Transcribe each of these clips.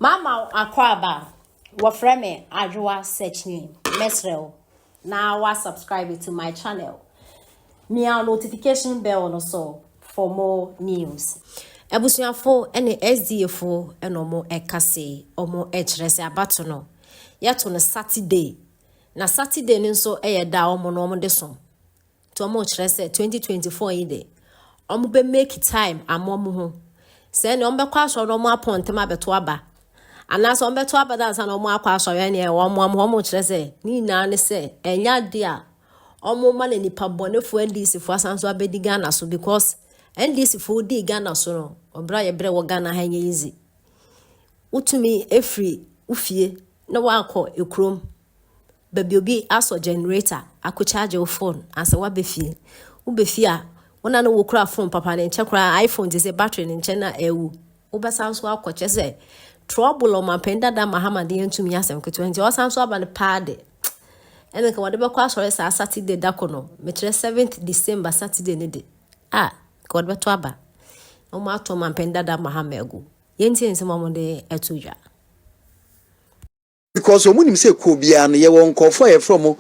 Mama akwaba wafreme ajwa search name mesrel na wa subscribe to my channel. Me our notification bell no so for more news. Ebusuafo ene SDA fo enomo ekase omo echrese abato no. Yato no Saturday. Na Saturday nso da omo no omo de so. To omo echrese 2024 ide. Omo be make time amomo ho. Se ne omo be kwa so no omo aponte ma beto aba. Anaso on beto abadansa na omo akwa asọrọ ne omo kire se ni na ne se enya de a omo ma na nipa bonefo NDC fo asanso abedi Ghana so because NDC fo di Ghana so no obra ye bre wo Ghana ha nye easy utumi efri ufie na wa akọ ekrom baby obi aso generator akọ charge your phone asa wa be fie u be fie a wona no wo kura phone papa ne nche kura iPhone je se battery ne nche na ewu u be sanso akọ che se trouble on my penda da Mahama de ntumi asem keto nti o sanso aba ne paade ene ka wode be kwa sore sa Saturday da kono me 7th December Saturday ne de ka wode be to aba o ma to my penda da Mahama ego yenti ensem mo de etuja because omunim say ko bia no ye won kofo ye from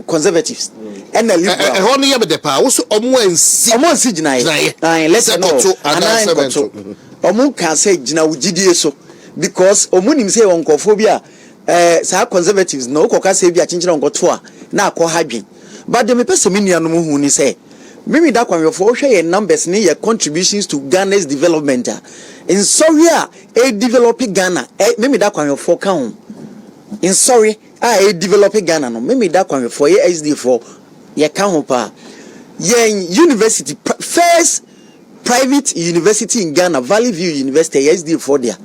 conservatives and the liberal ho no ye be de pa wo so omo ansi ginaye let's go ana omo kan say gina wugidie so because omunim say won kofo bia sa conservatives no koka say bia chinchira nkoto a na akọ hadwen but the me pese me nuanom hu ni say mimi da kwanwefo hwe ye numbers ni ye contributions to Ghana's development in sorry a developing Ghana mimi da kwanwefo ka ho in sorry a developing Ghana no mimi da kwanwefo ye SDA ye ka ho pa ye university first private university in Ghana Valley View University SDA there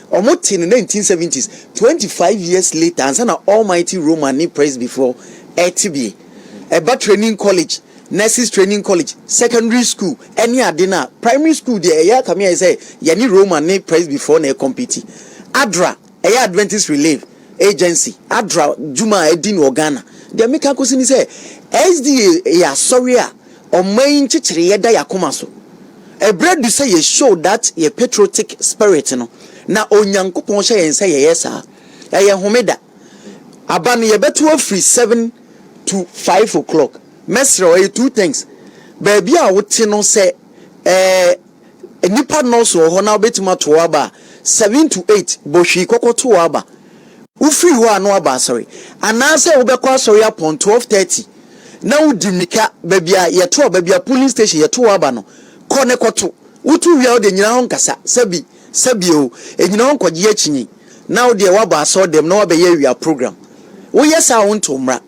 almost in the 1970s 25 years later and sana almighty Roman ni praise before ATB a training college nurses training college secondary school any adina primary school there ya come here say yani Roman ni praise before na compete ADRA a Adventist Relief Agency ADRA Juma Edin Ghana they make akosi ni say SDA ya sorry a oman chichire ye da yakoma so a bread do say ye show that ye patriotic spirit no na onyankopon hye yen say ye sa ye homeda aba no ye beto free 7 to 5 o'clock mesro two things baby a wote no say nipa no so ho na obetima to aba 7 to 8 bohwi kokoto aba ufiri ho anu aba sorry anase wo bekọ sorry upon 12:30 na udimika baby a ye to baby a police station ye to aba no kone koto utu wi a de nyina ho nkasa sabio enyina ho kwaje achinyi now de waba so dem na wabe ya program wo yesa wonto mra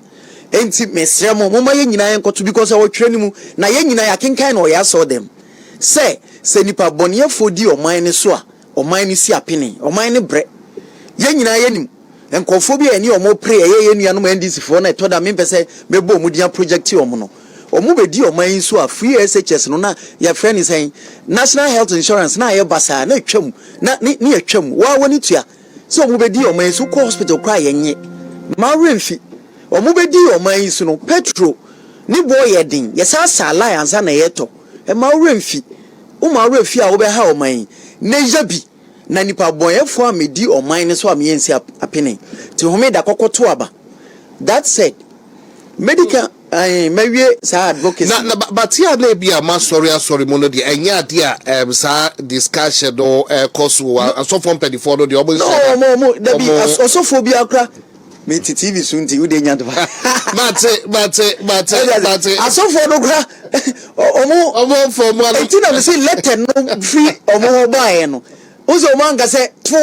enti mesre mo moma ye nyina yenkoto because wo twere ni mu na ye nyina ya kenkan na o ya so dem se nipa bonefo di oman ni so a oman ni si apene oman ni bre ye nyina ye nim enkofo bi ani omo pre ye nuanom NDC fo na etoda me pese mebo mu dia project omo no omo be di oman so a free SHS no na ya friend is saying national health insurance na ye basa na twam na ni atwam wa woni tua so omo be di oman so ko hospital kwa ye nye ma remfi omo be di oman so no petro ni boy ye din ye sa alliance na ye to e ma remfi o ma remfi a wo be ha oman na yabi na nipa boyefo a medi oman so am yensi apene ti home da kokoto aba that said medical mewie sa advocacy na but here na bia ma sorry mo no de enya de a sa discussion no course so from 24 no de obo no da bi asofo bi akra me TV sunti u de nya do but asofo no kra omo for mo na me say letter no free omo buy no uzo manga se tu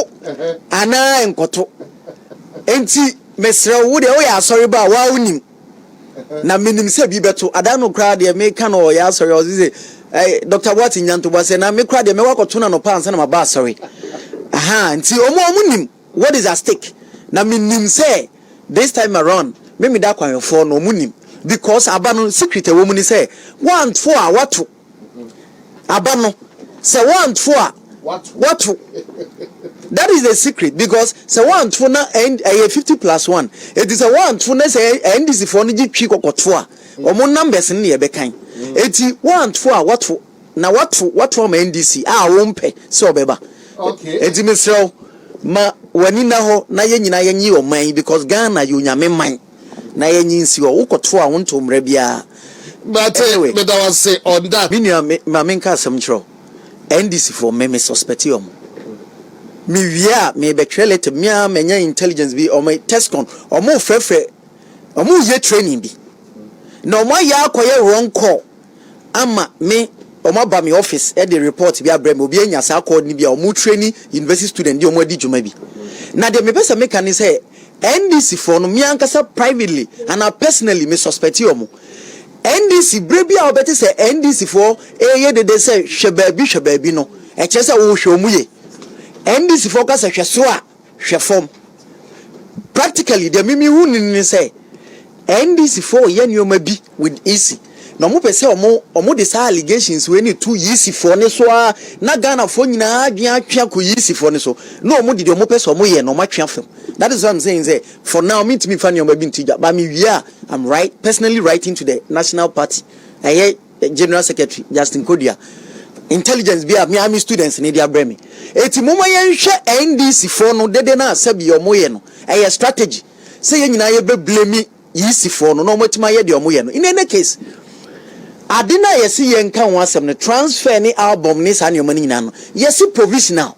ana enkoto enti mesra wo de o ya sorry ba wa unim na minim se bi beto adano kra de me kan o ya sorry o say Dr. Wati nyanto ba se na me kra de me wakoto na no pa ansa na ma ba sorry aha nti omo nim what is at stake na minim say this time around me da kwanfo no omo because abano secret wo mu ni say one for a watu abano say one for a what that is the secret because say one for na and 50+1 it is a one for na say NDC for no gi twi kokoto a omo numbers ne ye bekan eti one for a what na what for NDC a wo mpe so obeba okay eti mesrew ma wani na ho na ye nyina ye nyi o man because Ghana you nyame man na ye nyi nsi o ukoto a wonto mra bia. But anyway, but I was say on that. Ma menka asem chro. NDC for me suspect you. Me wia me be trelete me a menya intelligence bi o me test con o mo frefre o mo ye training bi. Na o mo ya akoye wrong call. Ama me o mo ba me office e the report bi abrem obi anya sa call ni bi o mo training university student di o mo di juma bi. Na de me pesa me kan say NDC for no me ankasa privately and I personally me suspect you mo. NDC brebi a obeti say NDC for ye de say hwe no e che say wo hwe omuye NDC for ka say hwe so a hwe fom practically the mimi hu ni say NDC for ye nyoma bi with easy no mo pese omo de say allegations we ni 2 easy for ne so a na Ghana for nyina adwen atwa ko easy for ne so no omo de omo pese omo ye no ma twa fam. That is what I'm saying. Say for now, me to me fan your baby teacher, but me I'm personally writing to the National Party. I General Secretary Justin Kodia. Intelligence be a Miami students in India Bremi. Eti muma yenshe NDC for no dede na sebi your moye no. A strategy. Say yen na ye be blame yisi for no motima ye de omoye no. In any case, adina yesi yen kan wasem ne transfer ni album ni sa ni omani na no. Yesi provisional.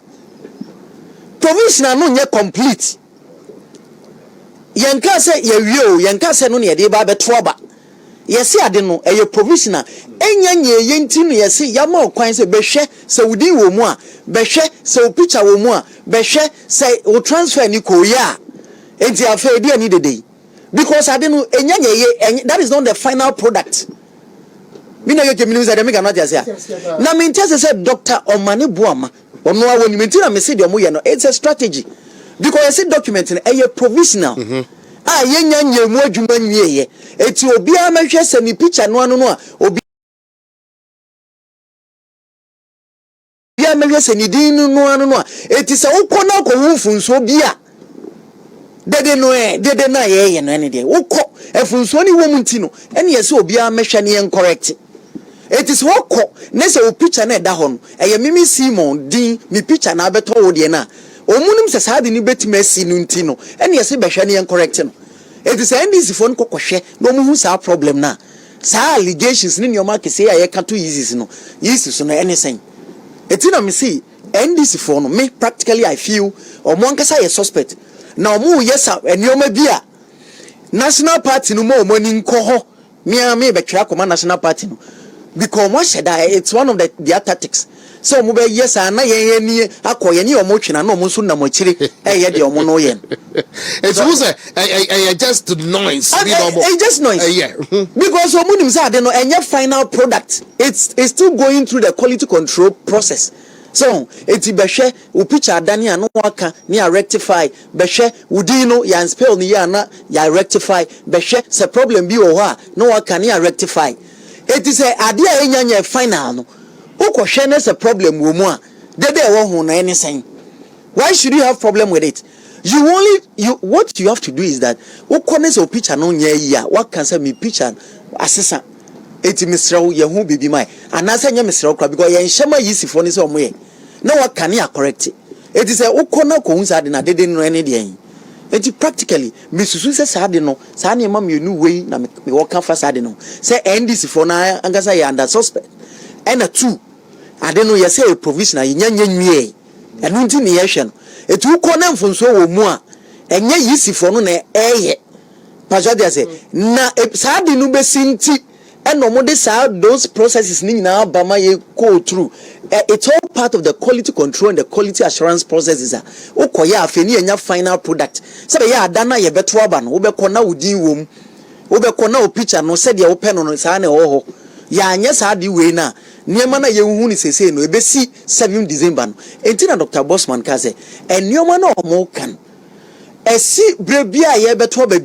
Provisional no nye complete. Yanka se ye wio yanka se no ne de ba beto ba yesi ade no eye provisional enyanyi yenti no yesi yama okwan se behwe se wudi wo mu a behwe se o picture wo mu a behwe se o transfer ni ko ya enti afa de ani dede because ade no enyanyi ye that is not the final product. Me na yeke minister de me cannot just say na me ntese se Dr. Omane Boama ono a woni menti na me se de omo ye no it's a strategy. Because I see document in a provisional. Ah, yenya mu adwuma nwie ye. Eti obi a mehwe se ni picture no ano no a obi a mehwe se ni din no ano no a eti se ukọ na ko funso bi a dede na ye no ene de ukọ efunso ni wo mu nti no ene ye se obi a mehwe ne incorrect. It is ukọ ne se o picture na da ho no eye mimi Simon din mi picture na abeto wo de na omunim se saade ni betimasi no nti no ene yesi behwe ne correct no it is NDC phone kokohwe no mu hu sa problem na sa allegations ni nyoma kese ya ye kato yeses no yeses no anything etina me see NDC phone no me practically I feel omo nkasa ye suspect na omo yesa enioma bia national party no mo ni nko ho me betwa akoma national party no because mo sheda it's one of their tactics. So mo be yes na ye ni akoye ni omo twena na omo so na mo kire ye de omo no ye it's who say I just noise just noise yeah because omo nim say ade no enye final product it's still going through the quality control process. So eti behwe o picture adani anu aka ni a rectify behwe wudi no ya spell ni ya na ya rectify behwe se problem bi wo ho a no aka ni a rectify eti say ade a enyanya final no ukoshe is a problem wo mu a dede wo hu na anything. Why should you have problem with it? What you have to do is that ukone a picture no nya yi a what can say me picture assessor eti misrawo ye hu bibi mai anasa nya misrawo kra because ye nhema yisifo ni say omo ye na what can ya correct it is a ukona ko hu sa de na dede no ene de yin eti practically misusu se sa de no sa na ma me nu wei na me work fa sa de no say NDC for na angasa ye under suspect and a two ade no ye say provisional nyanya nwie enu nti ne ye hwe no etu ukona mfunso wo mu a enye yisifo no na eye pastor dey say na sa de no besinti and no more those processes ni na bama ye go through it's all part of the quality control and the quality assurance processes ukoya afeni enya final product sabe ya adana ye beto aba no obekona udin wom obekona o picture no said ya open no sa na ho ya anya sa de we na niema na ye hu ni sese no ebesi 7 December no entina Dr. Bosman ka say enioma na o mo kan esi brebia ye beto aba